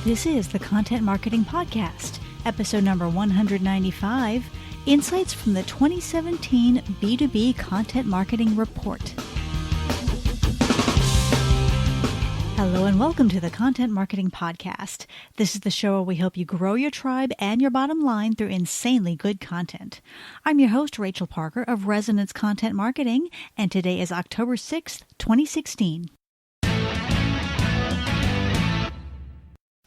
This is the Content Marketing Podcast, episode number 195, Insights from the 2017 B2B Content Marketing Report. Hello and welcome to the Content Marketing Podcast. This is the show where we help you grow your tribe and your bottom line through insanely good content. I'm your host, Rachel Parker of Resonance Content Marketing, and today is October 6th, 2016.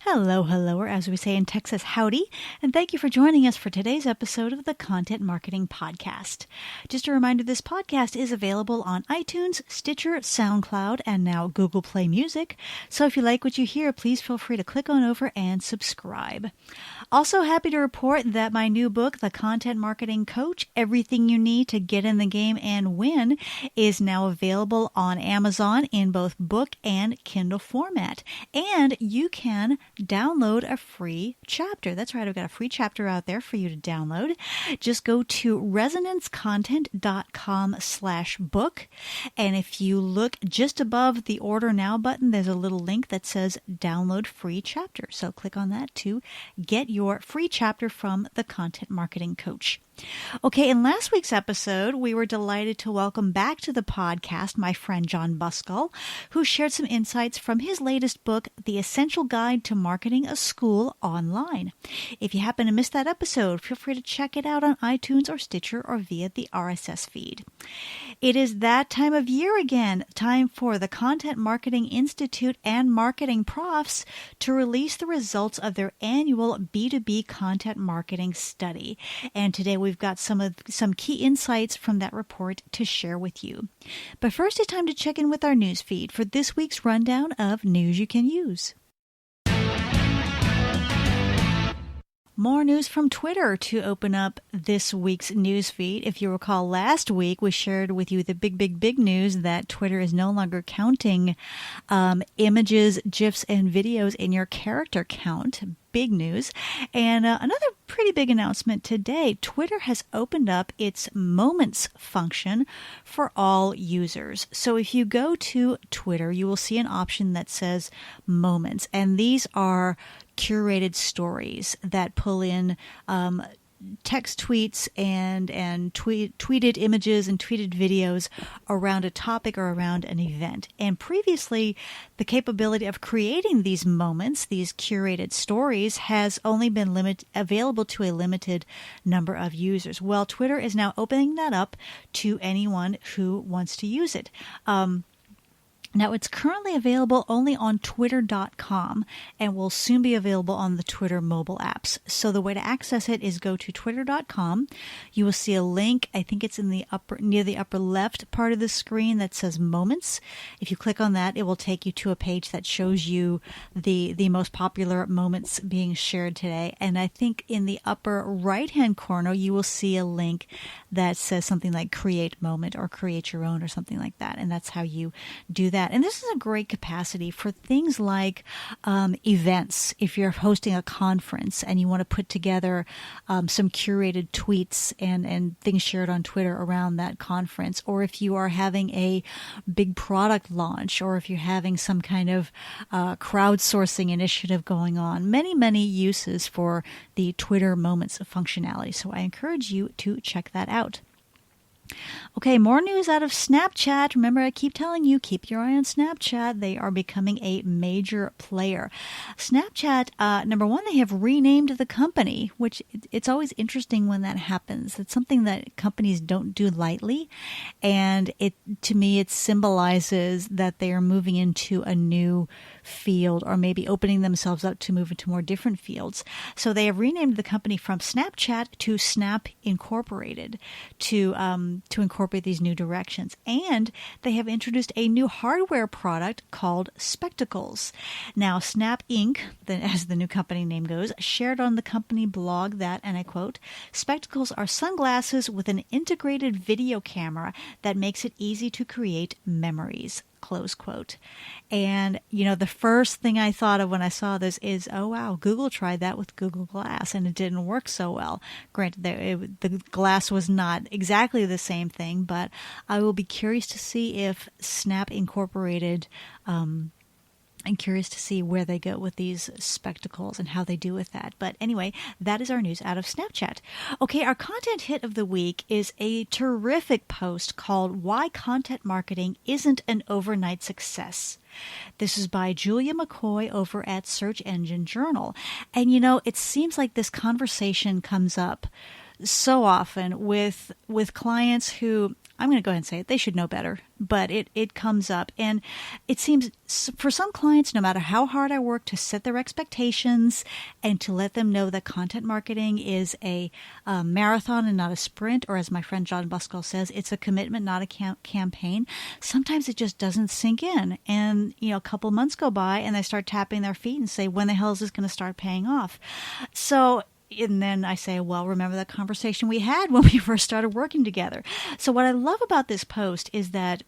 Hello, or as we say in Texas, howdy, and thank you for joining us for today's episode of the Content Marketing Podcast. Just a reminder, this podcast is available on iTunes, Stitcher, SoundCloud, and now Google Play Music. So if you like what you hear, please feel free to click on over and subscribe. Also happy to report that my new book, The Content Marketing Coach, Everything You Need to Get in the Game and Win, is now available on Amazon in both book and Kindle format. And you can download a free chapter. That's right, I've got a free chapter out there for you to download. Just go to resonancecontent.com/book. And if you look just above the Order Now button, there's a little link that says Download Free Chapter. So click on that to get your free chapter from the Content Marketing Coach. Okay, in last week's episode, we were delighted to welcome back to the podcast my friend John Buskell, who shared some insights from his latest book, The Essential Guide to Marketing a School Online. If you happen to miss that episode, feel free to check it out on iTunes or Stitcher or via the RSS feed. It is that time of year again, time for the Content Marketing Institute and MarketingProfs to release the results of their annual B2B Content Marketing Study. And today we've got some key insights from that report to share with you. But first, it's time to check in with our news feed for this week's rundown of news you can use. More news from Twitter to open up this week's news feed. If you recall, last week we shared with you the big news that Twitter is no longer counting images, GIFs, and videos in your character count. Big news. And another pretty big announcement today. Twitter has opened up its Moments function for all users. So if you go to Twitter, you will see an option that says Moments. And these are curated stories that pull in text tweets and tweeted images and tweeted videos around a topic or around an event. And previously, the capability of creating these moments, these curated stories, has only been available to a limited number of users. Well, Twitter is now opening that up to anyone who wants to use it. Now, it's currently available only on twitter.com and will soon be available on the Twitter mobile apps. So the way to access it is go to twitter.com. You will see a link. I think it's in the near the upper left part of the screen that says Moments. If you click on that, it will take you to a page that shows you the most popular moments being shared today. And I think in the upper right-hand corner, you will see a link that says something like Create Moment or Create Your Own or something like that. And that's how you do that. And this is a great capacity for things like events. If you're hosting a conference and you want to put together some curated tweets and things shared on Twitter around that conference, or if you are having a big product launch, or if you're having some kind of crowdsourcing initiative going on, many uses for the Twitter Moments functionality. So I encourage you to check that out. Okay, more news out of Snapchat. Remember, I keep telling you, keep your eye on Snapchat. They are becoming a major player. Snapchat, number one, they have renamed the company, which it's always interesting when that happens. It's something that companies don't do lightly. And to me, it symbolizes that they are moving into a new field, or maybe opening themselves up to move into more different fields. So they have renamed the company from Snapchat to Snap Incorporated to incorporate these new directions. And they have introduced a new hardware product called Spectacles. Now, Snap Inc., as the new company name goes, shared on the company blog that, and I quote, "Spectacles are sunglasses with an integrated video camera that makes it easy to create memories." Close quote. And, the first thing I thought of when I saw this is, oh, wow, Google tried that with Google Glass and it didn't work so well. Granted, the Glass was not exactly the same thing, but I will be curious to see if Snap Incorporated I'm curious to see where they go with these spectacles and how they do with that. But anyway, that is our news out of Snapchat. Okay, our content hit of the week is a terrific post called Why Content Marketing Isn't an Overnight Success. This is by Julia McCoy over at Search Engine Journal. And it seems like this conversation comes up so often with clients who, I'm going to go ahead and say it, they should know better, but it comes up. And it seems for some clients, no matter how hard I work to set their expectations and to let them know that content marketing is a marathon and not a sprint, or as my friend John Buskell says, it's a commitment, not a campaign, sometimes it just doesn't sink in. And, a couple months go by and they start tapping their feet and say, when the hell is this going to start paying off? And then I say, well, remember that conversation we had when we first started working together. So what I love about this post is that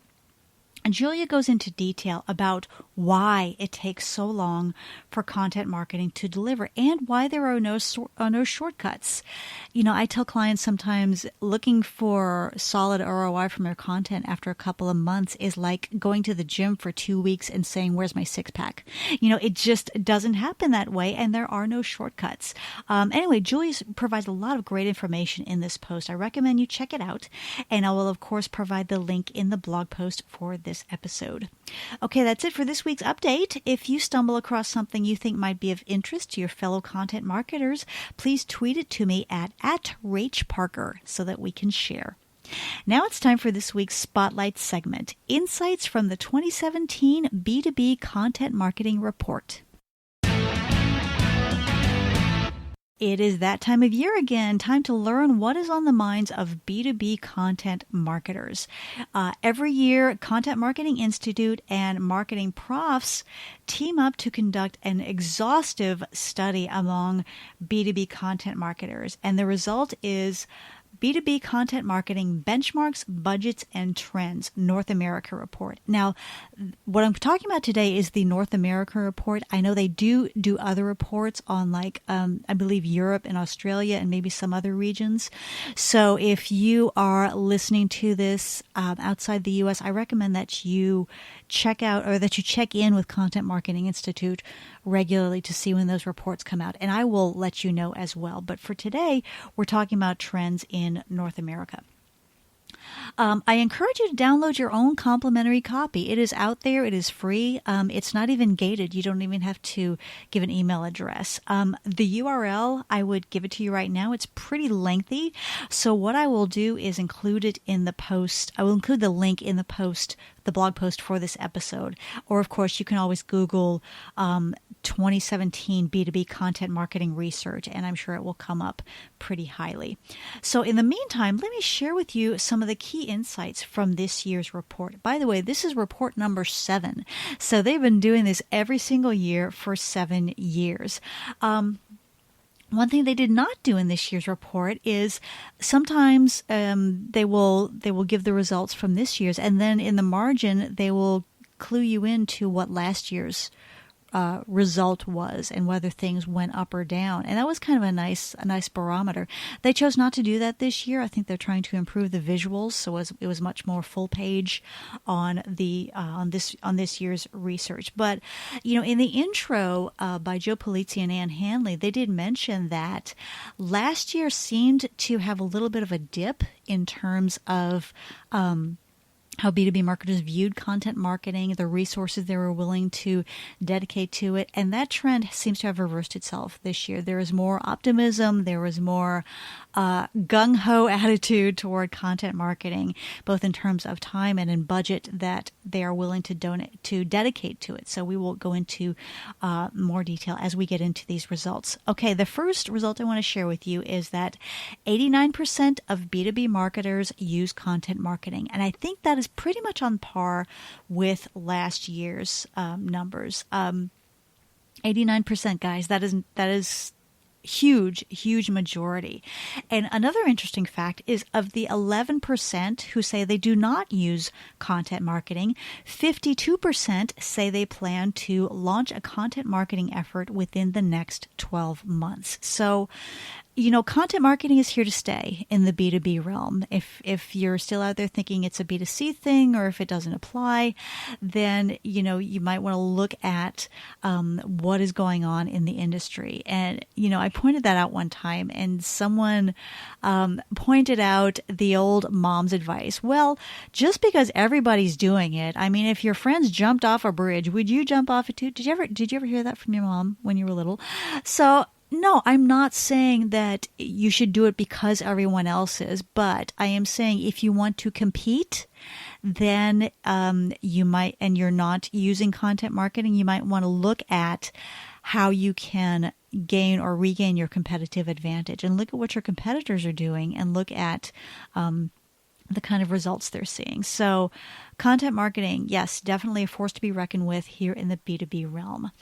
Julia goes into detail about why it takes so long for content marketing to deliver and why there are no shortcuts. I tell clients sometimes looking for solid ROI from their content after a couple of months is like going to the gym for 2 weeks and saying, where's my six pack? It just doesn't happen that way, and there are no shortcuts. Anyway, Julia provides a lot of great information in this post. I recommend you check it out, and I will, of course, provide the link in the blog post for this episode. Okay, that's it for this week's update. If you stumble across something you think might be of interest to your fellow content marketers, please tweet it to me at Rach Parker so that we can share. Now it's time for this week's Spotlight segment, Insights from the 2017 B2B Content Marketing Report. It is that time of year again, time to learn what is on the minds of B2B content marketers. Every year, Content Marketing Institute and MarketingProfs team up to conduct an exhaustive study among B2B content marketers. And the result is B2B Content Marketing Benchmarks, Budgets, and Trends, North America Report. Now, what I'm talking about today is the North America Report. I know they do other reports on I believe Europe and Australia and maybe some other regions. So if you are listening to this outside the U.S., I recommend that you check out or that you check in with Content Marketing Institute regularly to see when those reports come out. And I will let you know as well. But for today, we're talking about trends in North America. I encourage you to download your own complimentary copy. It is out there. It is free. It's not even gated. You don't even have to give an email address. The URL, I would give it to you right now. It's pretty lengthy. So what I will do is include it in the post. I will include the link in the post, the blog post for this episode. Or, of course, you can always Google 2017 B2B Content Marketing Research, and I'm sure it will come up pretty highly. So in the meantime, let me share with you some of the key insights from this year's report. By the way, this is report number 7. So they've been doing this every single year for 7 years. One thing they did not do in this year's report is sometimes they will give the results from this year's, and then in the margin they will clue you into what last year's result was and whether things went up or down. And that was kind of a nice barometer. They chose not to do that this year. I think they're trying to improve the visuals, so it was much more full page on this year's research. But in the intro by Joe Polizzi and Ann Hanley, they did mention that last year seemed to have a little bit of a dip in terms of how B2B marketers viewed content marketing, the resources they were willing to dedicate to it. And that trend seems to have reversed itself this year. There is more optimism. There was more gung-ho attitude toward content marketing, both in terms of time and in budget that they are willing to dedicate to it. So we will go into more detail as we get into these results. Okay, the first result I want to share with you is that 89% of B2B marketers use content marketing. And I think that is pretty much on par with last year's numbers. 89%, guys. That is huge majority. And another interesting fact is of the 11% who say they do not use content marketing, 52% say they plan to launch a content marketing effort within the next 12 months. So content marketing is here to stay in the B2B realm. If you're still out there thinking it's a B2C thing, or if it doesn't apply, then, you might want to look at what is going on in the industry. And, I pointed that out one time, and someone pointed out the old mom's advice. Well, just because everybody's doing it, I mean, if your friends jumped off a bridge, would you jump off it too? Did you ever hear that from your mom when you were little? So, no, I'm not saying that you should do it because everyone else is, but I am saying if you want to compete, then you might, and you're not using content marketing, you might want to look at how you can gain or regain your competitive advantage, and look at what your competitors are doing, and look at the kind of results they're seeing. So content marketing, yes, definitely a force to be reckoned with here in the B2B realm.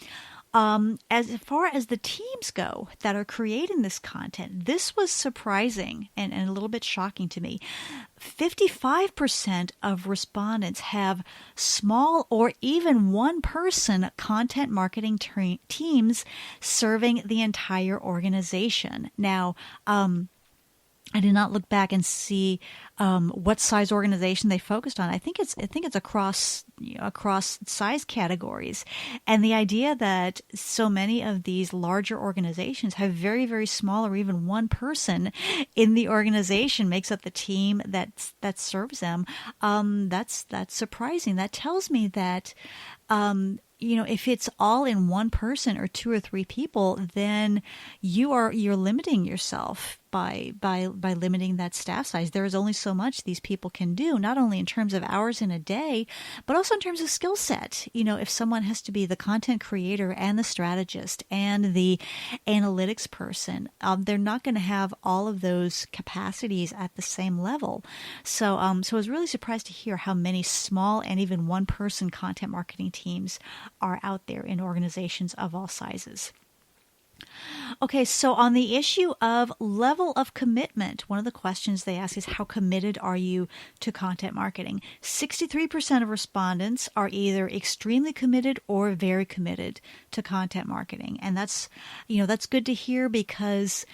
As far as the teams go that are creating this content, this was surprising and a little bit shocking to me. 55% of respondents have small or even one-person content marketing teams serving the entire organization. Now, I did not look back and see what size organization they focused on. I think it's across size categories, and the idea that so many of these larger organizations have very, very small or even one person in the organization makes up the team that serves them. That's surprising. That tells me that if it's all in one person or two or three people, then you're limiting yourself by limiting that staff size. There is only so much these people can do, not only in terms of hours in a day, but also in terms of skill set. If someone has to be the content creator and the strategist and the analytics person, they're not going to have all of those capacities at the same level. So I was really surprised to hear how many small and even one-person content marketing teams are out there in organizations of all sizes. Okay, so on the issue of level of commitment, one of the questions they ask is, how committed are you to content marketing? 63% of respondents are either extremely committed or very committed to content marketing. And that's good to hear, because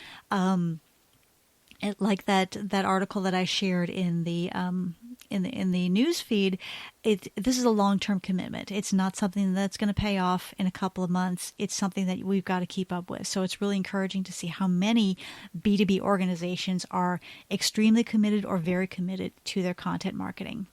like that article that I shared in the news feed, this is a long-term commitment. It's not something that's going to pay off in a couple of months. It's something that we've got to keep up with. So it's really encouraging to see how many B2B organizations are extremely committed or very committed to their content marketing.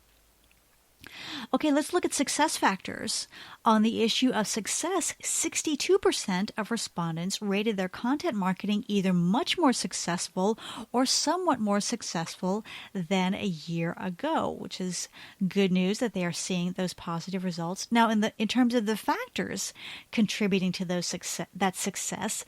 Okay, let's look at success factors. On the issue of success, 62% of respondents rated their content marketing either much more successful or somewhat more successful than a year ago, which is good news that they are seeing those positive results. Now, in terms of the factors contributing to that success,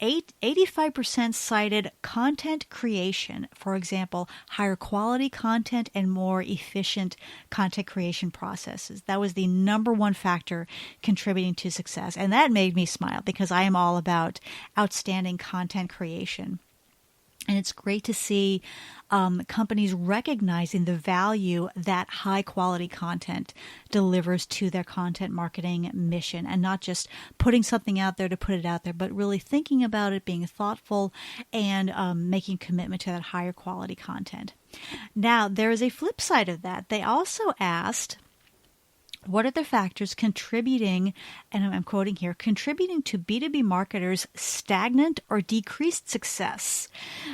85% cited content creation, for example, higher quality content and more efficient content creation processes. That was the number one factor contributing to success. And that made me smile, because I am all about outstanding content creation. And it's great to see companies recognizing the value that high quality content delivers to their content marketing mission, and not just putting something out there to put it out there, but really thinking about it, being thoughtful, and making commitment to that higher quality content. Now, there is a flip side of that. They also asked, what are the factors contributing, and I'm quoting here, contributing to B2B marketers' stagnant or decreased success?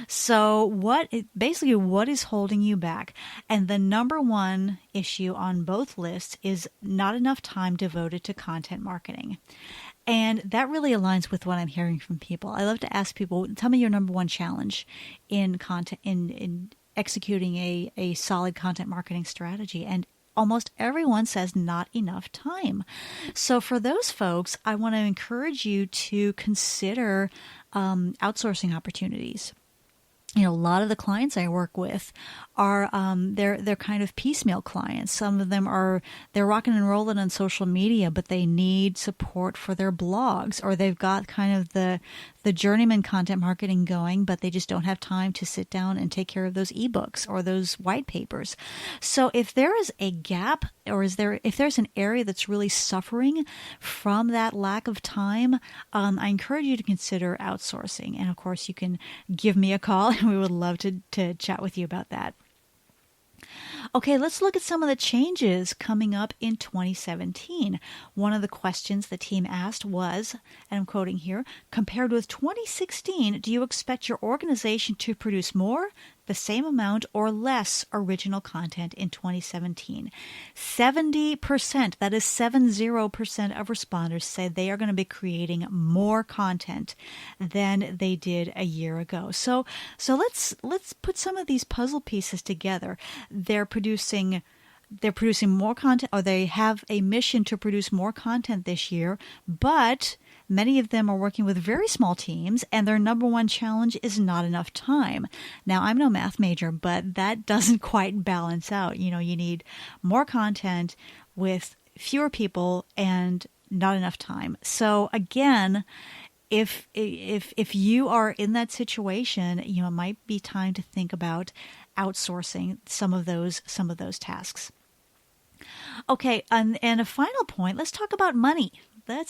So what is holding you back? And the number one issue on both lists is not enough time devoted to content marketing. And that really aligns with what I'm hearing from people. I love to ask people, tell me your number one challenge in content, in executing a solid content marketing strategy. And almost everyone says not enough time. So for those folks, I want to encourage you to consider outsourcing opportunities. A lot of the clients I work with are they're kind of piecemeal clients. Some of them they're rocking and rolling on social media, but they need support for their blogs, or they've got kind of the the journeyman content marketing going, but they just don't have time to sit down and take care of those ebooks or those white papers. So if there is a gap, or if there's an area that's really suffering from that lack of time, I encourage you to consider outsourcing. And of course, you can give me a call and we would love to chat with you about that. Okay, let's look at some of the changes coming up in 2017. One of the questions the team asked was, and I'm quoting here, compared with 2016, do you expect your organization to produce more, the same amount, or less original content in 2017? 70%, that is 70% of responders say they are going to be creating more content than they did a year ago. So let's put some of these puzzle pieces together. They're producing more content, or they have a mission to produce more content this year, but many of them are working with very small teams, and their number one challenge is not enough time. Now, I'm no math major, but that doesn't quite balance out. You need more content with fewer people and not enough time. So again, if you are in that situation, it might be time to think about outsourcing some of those tasks. Okay, and a final point, let's talk about money. The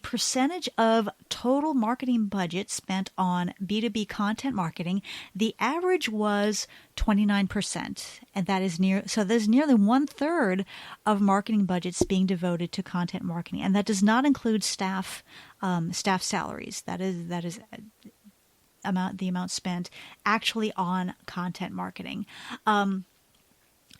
percentage of total marketing budget spent on B2B content marketing, the average was 29%. And there's nearly 1/3 of marketing budgets being devoted to content marketing. And that does not include staff salaries. That is the amount spent actually on content marketing.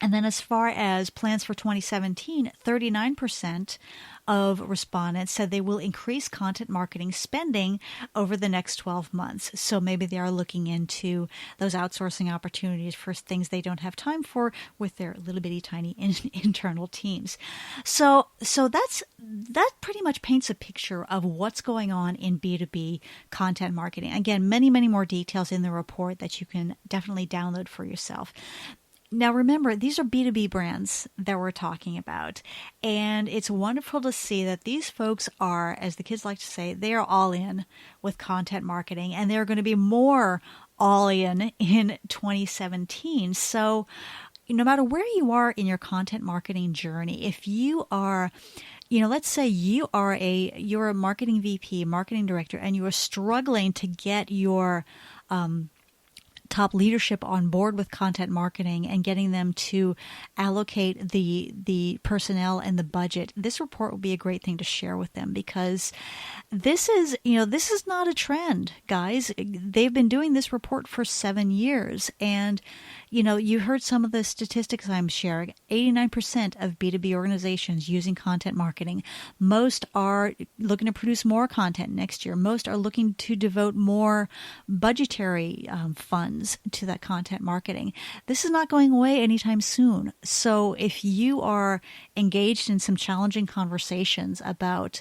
And then as far as plans for 2017, 39% of respondents said they will increase content marketing spending over the next 12 months. So maybe they are looking into those outsourcing opportunities for things they don't have time for with their little bitty tiny internal teams. So that pretty much paints a picture of what's going on in B2B content marketing. Again, many, many more details in the report that you can definitely download for yourself. Now, remember, these are B2B brands that we're talking about, and it's wonderful to see that these folks are, as the kids like to say, they are all in with content marketing, and they're going to be more all in 2017. So no matter where you are in your content marketing journey, if you are, let's say you're a marketing VP, marketing director, and you are struggling to get your top leadership on board with content marketing and getting them to allocate the personnel and the budget, this report will be a great thing to share with them, because this is not a trend, guys. They've been doing this report for 7 years, and you heard some of the statistics I'm sharing. 89% of B2B organizations using content marketing. Most are looking to produce more content next year. Most are looking to devote more budgetary funds to that content marketing. This is not going away anytime soon. So if you are engaged in some challenging conversations about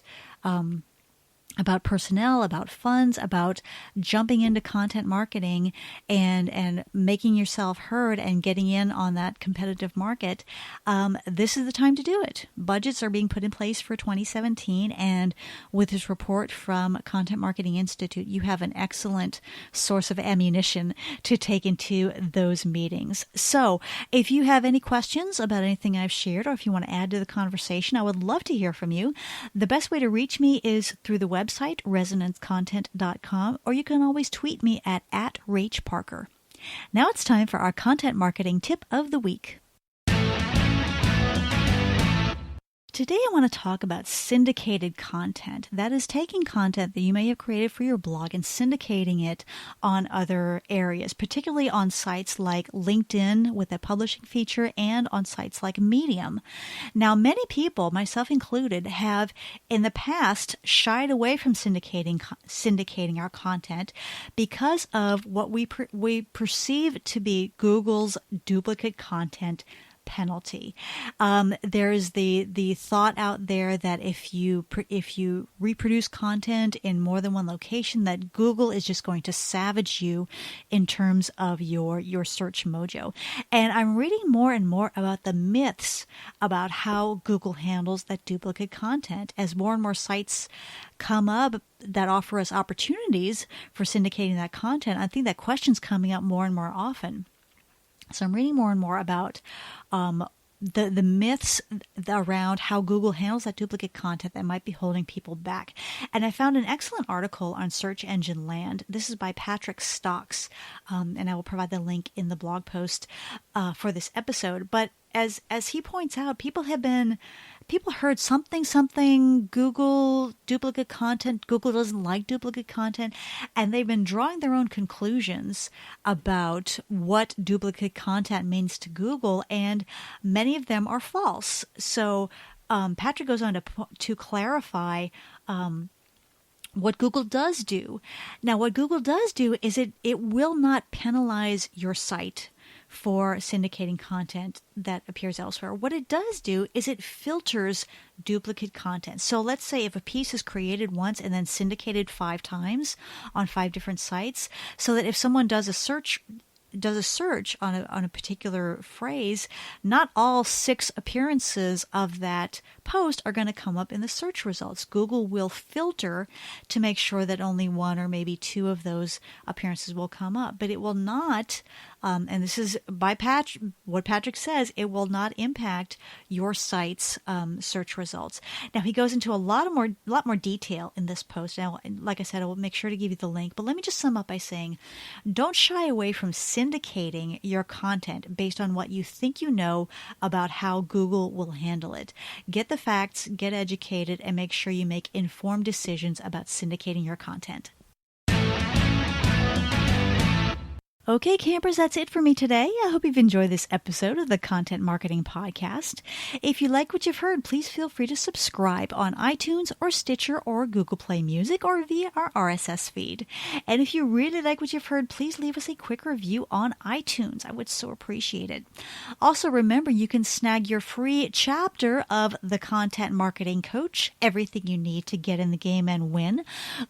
personnel, about funds, about jumping into content marketing and making yourself heard and getting in on that competitive market, this is the time to do it. Budgets are being put in place for 2017, and with this report from Content Marketing Institute, you have an excellent source of ammunition to take into those meetings. So if you have any questions about anything I've shared, or if you want to add to the conversation, I would love to hear from you. The best way to reach me is through the website, resonancecontent.com, or you can always tweet me at @RachParker. Now it's time for our content marketing tip of the week. Today I want to talk about syndicated content. That is taking content that you may have created for your blog and syndicating it on other areas, particularly on sites like LinkedIn with a publishing feature and on sites like Medium. Now, many people, myself included, have in the past shied away from syndicating our content because of what we perceive to be Google's duplicate content penalty. There's the thought out there that if you reproduce content in more than one location, that Google is just going to savage you in terms of your search mojo. And I'm reading more and more about the myths about how Google handles that duplicate content as more and more sites come up that offer us opportunities for syndicating that content. I think that question's coming up more and more often. So I'm reading more and more about the myths around how Google handles that duplicate content that might be holding people back. And I found an excellent article on Search Engine Land. This is by Patrick Stocks, and I will provide the link in the blog post for this episode. But as he points out, people heard something, Google duplicate content, Google doesn't like duplicate content, and they've been drawing their own conclusions about what duplicate content means to Google, and many of them are false. So Patrick goes on to clarify what Google does do. Now, what Google does do is it will not penalize your site for syndicating content that appears elsewhere. What it does do is it filters duplicate content. So let's say if a piece is created once and then syndicated 5 times on 5 different sites, so that if someone does a search on a particular phrase, not all 6 appearances of that post are going to come up in the search results. Google will filter to make sure that only 1 or maybe 2 of those appearances will come up, but it will not, and this is by what Patrick says, it will not impact your site's search results. Now, he goes into a lot more detail in this post. Now, like I said, I will make sure to give you the link, but let me just sum up by saying, don't shy away from syndicating your content based on what you think you know about how Google will handle it. Get the facts, get educated, and make sure you make informed decisions about syndicating your content. Okay, campers, that's it for me today. I hope you've enjoyed this episode of the Content Marketing Podcast. If you like what you've heard, please feel free to subscribe on iTunes or Stitcher or Google Play Music or via our RSS feed. And if you really like what you've heard, please leave us a quick review on iTunes. I would so appreciate it. Also, remember, you can snag your free chapter of The Content Marketing Coach, everything you need to get in the game and win.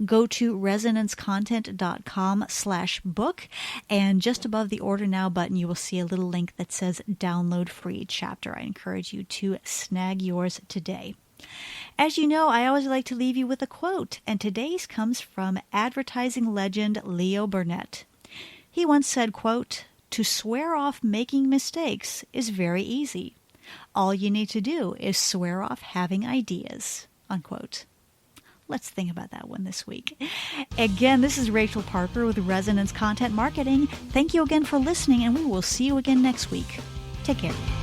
Go to resonancecontent.com/book, and just above the Order Now button, you will see a little link that says Download Free Chapter. I encourage you to snag yours today. As you know, I always like to leave you with a quote, and today's comes from advertising legend Leo Burnett. He once said, quote, "To swear off making mistakes is very easy. All you need to do is swear off having ideas," unquote. Let's think about that one this week. Again, this is Rachel Parker with Resonance Content Marketing. Thank you again for listening, and we will see you again next week. Take care.